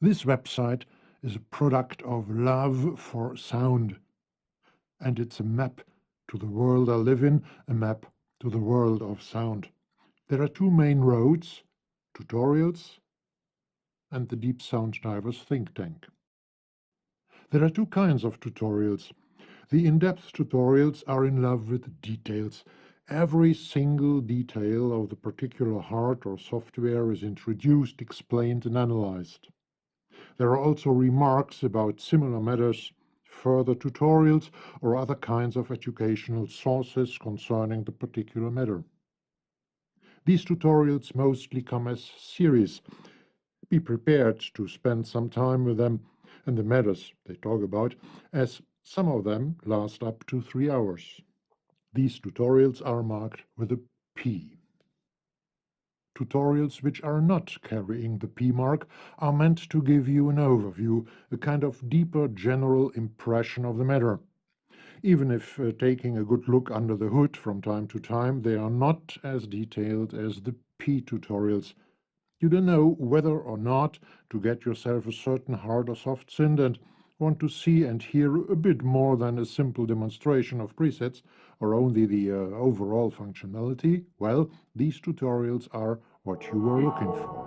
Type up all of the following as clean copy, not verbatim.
This website is a product of love for sound, and it's a map to the world I live in, a map to the world of sound. There are two main roads, tutorials and the Deep Sound Divers think tank. There are two kinds of tutorials. The in-depth tutorials are in love with details. Every single detail of the particular hard or software is introduced, explained, and analyzed. There are also remarks about similar matters, further tutorials, or other kinds of educational sources concerning the particular matter. These tutorials mostly come as series. Be prepared to spend some time with them and the matters they talk about, as some of them last up to 3 hours. These tutorials are marked with a P. Tutorials which are not carrying the P mark are meant to give you an overview, a kind of deeper general impression of the matter. Even if taking a good look under the hood from time to time, they are not as detailed as the P tutorials. You don't know whether or not to get yourself a certain hard or soft synth and want to see and hear a bit more than a simple demonstration of presets or only the overall functionality. Well, these tutorials are what you were looking for.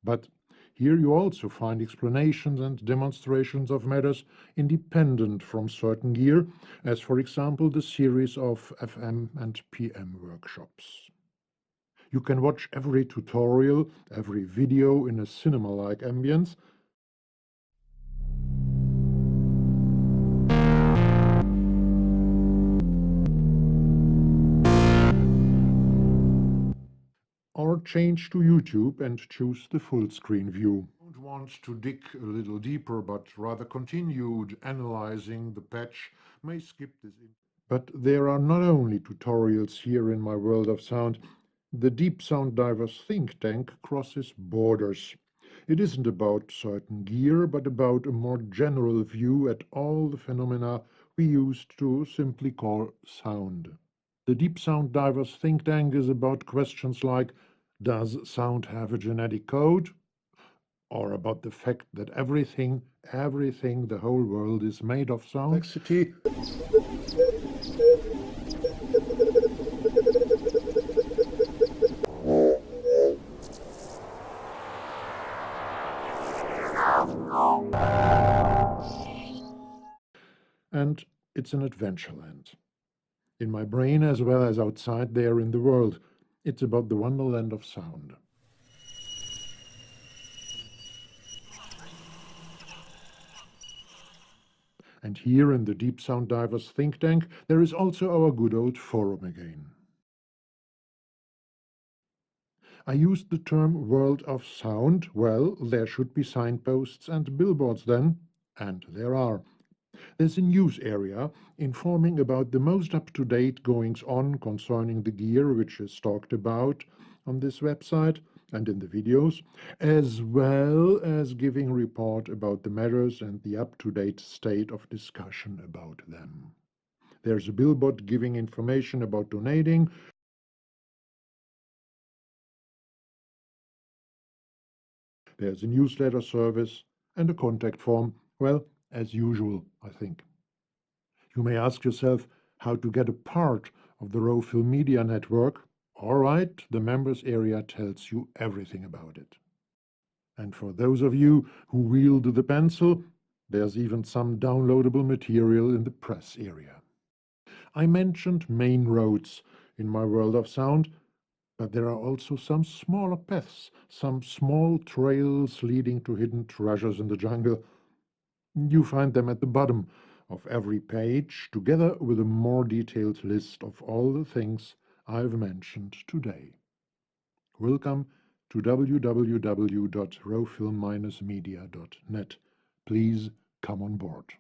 But here you also find explanations and demonstrations of matters independent from certain gear, as for example the series of FM and PM workshops. You can watch every tutorial, every video in a cinema-like ambience. Or change to YouTube and choose the full screen view. Don't want to dig a little deeper, but rather continued analyzing the patch, may skip this. But there are not only tutorials here in my world of sound. The Deep Sound Divers think tank crosses borders. It isn't about certain gear, but about a more general view at all the phenomena we used to simply call sound. The Deep Sound Divers think tank is about questions like, does sound have a genetic code? Or about the fact that everything, the whole world is made of sound. Complexity. And it's an adventureland. In my brain as well as outside there in the world. It's about the wonderland of sound. And here in the Deep Sound Divers think tank, there is also our good old forum again. I used the term world of sound. Well, there should be signposts and billboards then, and there are. There's a news area informing about the most up-to-date goings-on concerning the gear which is talked about on this website and in the videos, as well as giving report about the matters and the up-to-date state of discussion about them. There's a billboard giving information about donating. There's a newsletter service and a contact form. Well, as usual, I think. You may ask yourself how to get a part of the rofilm media network. All right, the members area tells you everything about it. And for those of you who wield the pencil, there's even some downloadable material in the press area. I mentioned main roads in my world of sound, but there are also some smaller paths, some small trails leading to hidden treasures in the jungle. You find them at the bottom of every page, together with a more detailed list of all the things I've mentioned today. Welcome to www.rofilm-media.net. Please come on board.